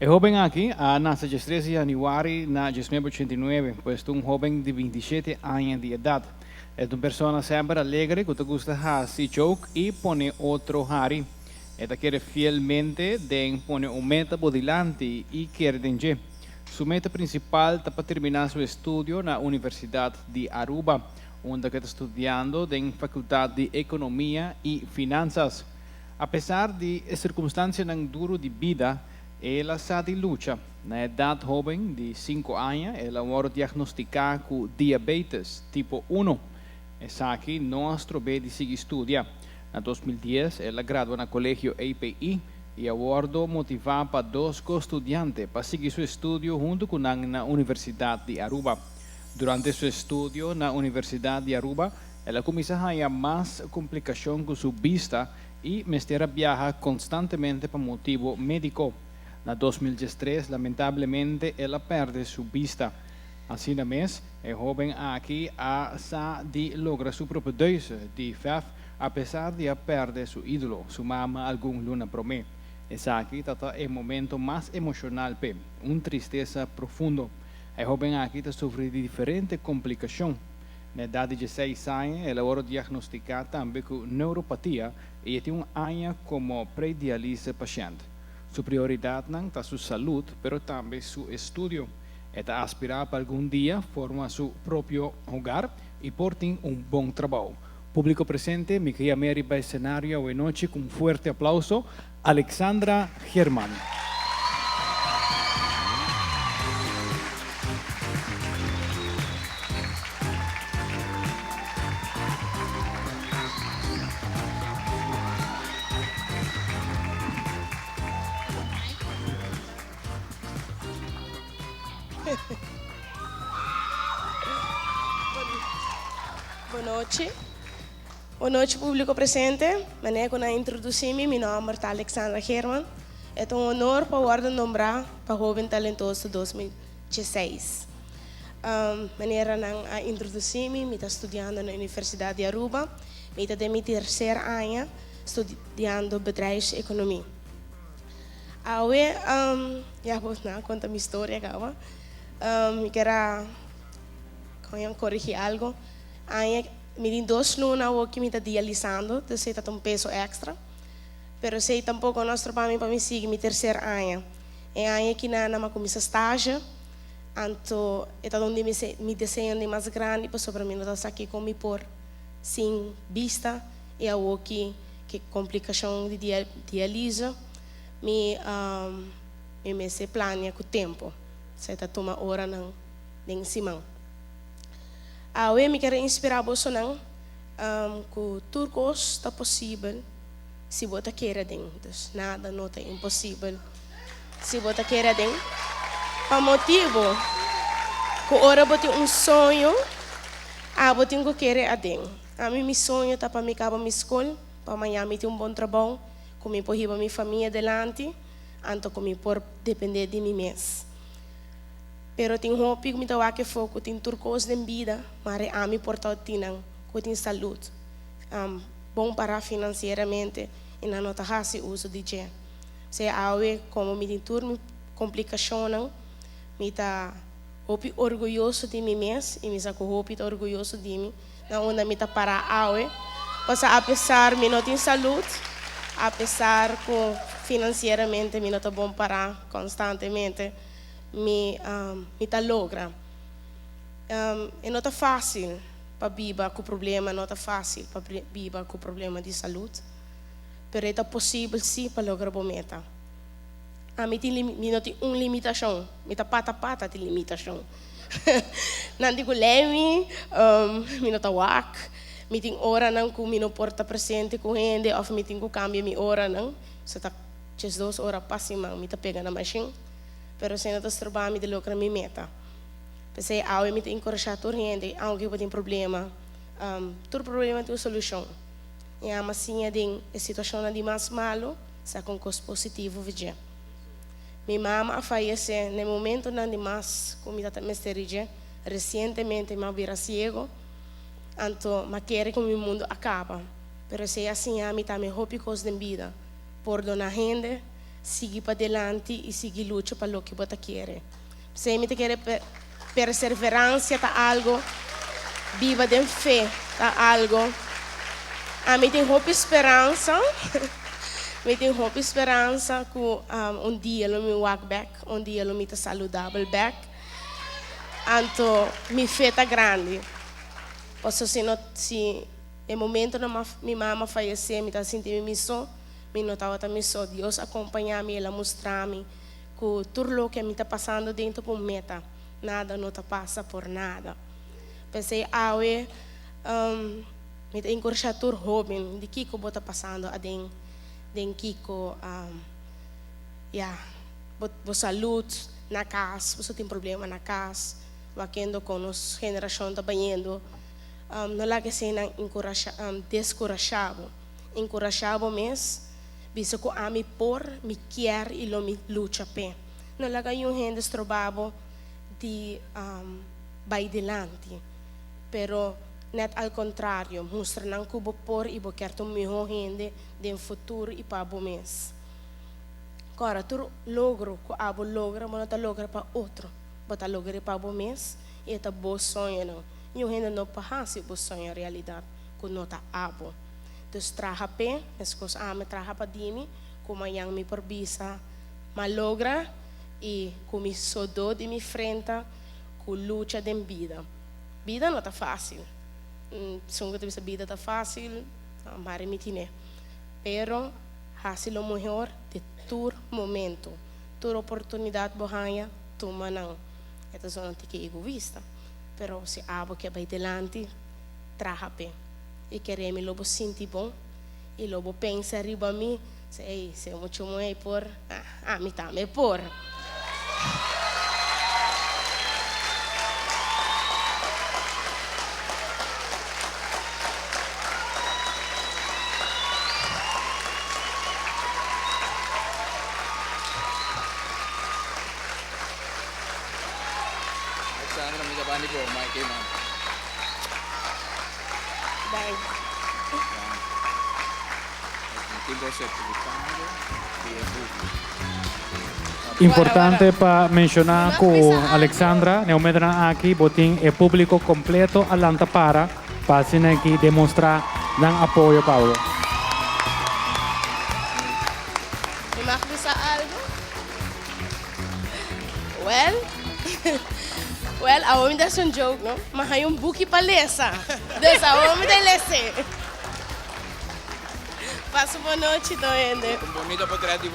El joven aquí nace el 13 de januario de 1989, pues un joven de 27 años de edad. Es una persona siempre alegre, que te gusta hacer joke y pone otro hari. Esta quiere fielmente poner un meta por delante y quiere tener. Su meta principal es para terminar su estudio en la Universidad de Aruba, donde está estudiando en Facultad de Economía y Finanzas. A pesar de circunstancias tan duras de vida, ela está de lucha. Na edad joven de 5 años, ela foi diagnosticada com diabetes tipo 1. Essa aqui nuestro B de seguir estudiar. En 2010, ela graduou no colegio API e agora motivada para dos estudiantes para seguir seu estudo junto com na Universidade de Aruba. Durante seu estudo na Universidade de Aruba, ela começa a ter mais complicações com sua vista e mestra viaja constantemente por motivo médico. Na 2013, lamentavelmente, ela perde sua vista. Assim mesmo, o jovem aqui de lograr sua própria doença de fé, apesar de perder seu ídolo, sua mama, algum luna promê. Essa aqui é o momento mais emocional, uma tristeza profunda. O jovem aqui está sofrendo de diferentes complicações. Na idade de 6 anos, ela foi diagnosticada também com neuropatia e tem um ano como pré-diálise paciente. Sua prioridade não está sua saúde, mas também seu estudo. Ela aspira para algum dia formar seu próprio hogar e por ter bom trabalho. Público presente, me queria Mary para o cenário hoje noite com forte aplauso, Alexandra Germán. Boa noite, público presente. Maneco na introduzir-me, meu nome é Alexandra Germán. É um honor para nombrar para jovem talentoso 2016. Maneira a introduzir-me, me está estudando na Universidade de Aruba. Me está de meu terceiro ano estudando bedrijfseconomie. Awe, já vou contar minha história agora. Me quero corrigir algo. Me tem 2 lunas que me está dialisando, então sei que um peso extra. Pero sei tampouco nosso trabalho para me seguir meu terceiro ano. É ano que na começa estágio, então é onde me desenho de mais grande, para sobre mim não está aqui com me por sem vista e a que complicação de diálise me se planeia com o tempo. Sei que toma hora não em cima. Eu me quero inspirar você não, que tudo está possível se você quer dentro. Nada não é impossível se você quer dentro. Por motivo que ora você sonho, você tem que querer dentro. A mim meu sonho está para me acabar minha escola, para amanhã me ter bom trabalho, como por ir minha família adelante, antes como por depender de mim mesmo. Pero tem hopi que me dá que foco, tem turcos de vida, mas a mim porta tinang, que tem saúde, bom para financeiramente e não nota hasi uso de je. Se awe como me tem turno complicação não, me tá hopi orgulhoso de mim mesmo e me saco hopi tá orgulhoso de mim, na onda me tá para awe, passa apesar me não tem saúde, apesar que financeiramente me não tá bom para constantemente. Me logra. Não é fácil para viver com problema, não é fácil para viver com problema de saúde, mas é possível sim para lograr a meta. A mim não tem uma limitação, me tá pata de limitação. Não digo leme, me não tá wak, me tem hora não que me não porta presente com gente, ou me tem que cambiar minha hora não, se tá 2 horas passima, me tá pegando na machine. Pero se não está trabalhando de lograr minha meta. Pensei, eu me encorajar a gente, alguém tem problema, todo problema tem uma solução. E a massinha tem a situação de mais malo, se com coisa positivo veja. Minha mama faleceu no momento não de mais, como está mestre recentemente me vira cego, então me quer que o meu mundo acaba. Pero se assim a mim também hobby coisa de vida, por donar gente. seguir para adelante e seguir luta para o que você quer. Se você quer perseverança tá algo, viva de fé tá algo. A mim tem hope esperança. Me tem hope esperança que dia eu me walk back, dia eu me tá saudável back. Anto mi fé tá grande. Posso se no momento que minha mãe faleceu, me tá sentindo missão, me notava também só Deus acompanhar-me, ela mostrar-me que tudo o que me tá passando dentro por meta, nada não tá passa por nada. Pensei, me tá encorajar todo jovem, de que eu tá passando a den Kiko, boa saúde na casa, você tem problema na casa, vakendo com nossa geração trabalhando, não lá que se descorajado, encorajado mesmo, visto que a me por, me quer e lo me luta pé, não lá que gente trabalho de vai delante, pero net al contrário, mostra não que por e quer ter melhor gente de futuro e para o mês. Agora, tu logro que a logra, mas não tá logra para outro, bota logra para o mês e tá bom sonho não. E o gente não passa o sonho a realidade, que não tá abo. Então traha pé, as coisas me traha para dimi, como yang me perbisa, mas logra e como sodo de me frente, com luta de vida. Vida não tá fácil. Sungguh bisa vida tá fácil, mari mitine. Pero hasil o melhor de tur momento, tur oportunidade bohanha, tu manang. Ito são antique egoísta. Pero se abo que vai delante, trahape. E queremos lobo sentir bom, e lobo pensa riba mi, se muito moi por, me tá me por. Importante para mencionar que Alexandra, ne umedra aqui, botin é público completo alanta para aqui demonstrar ng apoio Paulo. Imakbisa algo? Well, a homem desse joke, não? Mas aí buki palesa. Dessa homem da lese. Passa boa noite, doende. Bonito portrait di